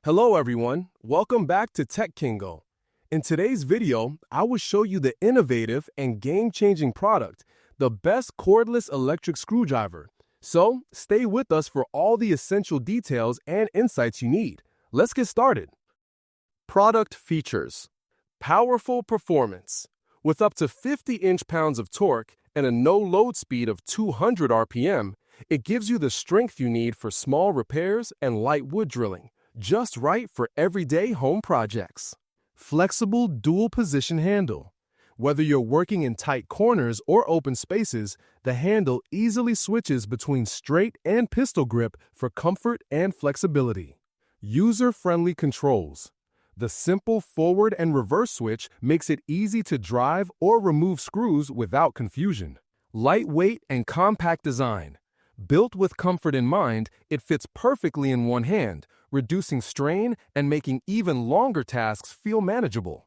Hello everyone, welcome back to Tech Kingo. In today's video, I will show you the innovative and game-changing product, the best cordless electric screwdriver. So, stay with us for all the essential details and insights you need. Let's get started. Product features: powerful performance. With up to 50 inch-pounds of torque and a no-load speed of 200 RPM, it gives you the strength you need for small repairs and light wood drilling. Just right for everyday home projects. Flexible dual-position handle. Whether you're working in tight corners or open spaces, the handle easily switches between straight and pistol grip for comfort and flexibility. User-friendly controls. The simple forward and reverse switch makes it easy to drive or remove screws without confusion. Lightweight and compact design. Built with comfort in mind, it fits perfectly in one hand, reducing strain and making even longer tasks feel manageable.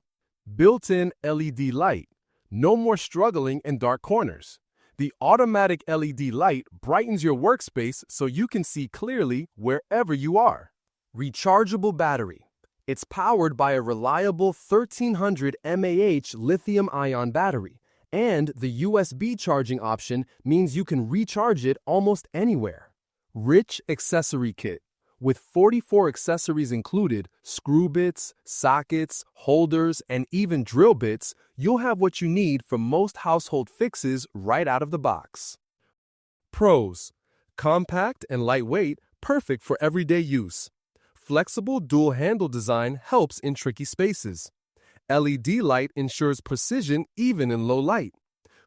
Built-in LED light. No more struggling in dark corners. The automatic LED light brightens your workspace so you can see clearly wherever you are. Rechargeable battery. It's powered by a reliable 1300 mAh lithium-ion battery, and the USB charging option means you can recharge it almost anywhere. Rich accessory kit. With 44 accessories included, screw bits, sockets, holders, and even drill bits, you'll have what you need for most household fixes right out of the box. Pros: compact and lightweight, perfect for everyday use. Flexible dual handle design helps in tricky spaces. LED light ensures precision even in low light.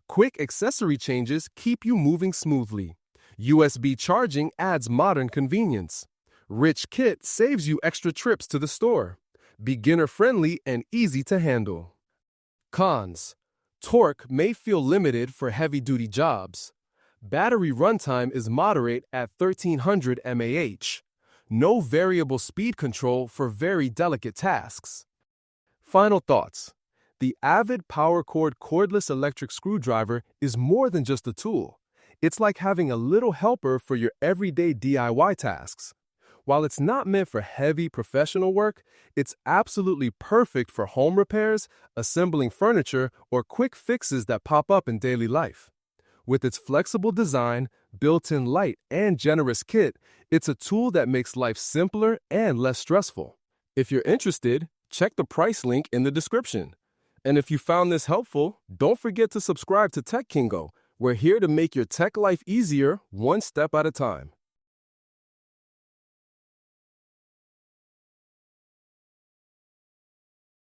Quick accessory changes keep you moving smoothly. USB charging adds modern convenience. Rich kit saves you extra trips to the store. Beginner-friendly and easy to handle. Cons: torque may feel limited for heavy-duty jobs. Battery runtime is moderate at 1300 mAh. No variable speed control for very delicate tasks. Final thoughts: the Avid PowerCord cordless electric screwdriver is more than just a tool. It's like having a little helper for your everyday DIY tasks. While it's not meant for heavy professional work, it's absolutely perfect for home repairs, assembling furniture, or quick fixes that pop up in daily life. With its flexible design, built-in light, and generous kit, it's a tool that makes life simpler and less stressful. If you're interested, check the price link in the description. And if you found this helpful, don't forget to subscribe to Tech Kingo. We're here to make your tech life easier, one step at a time.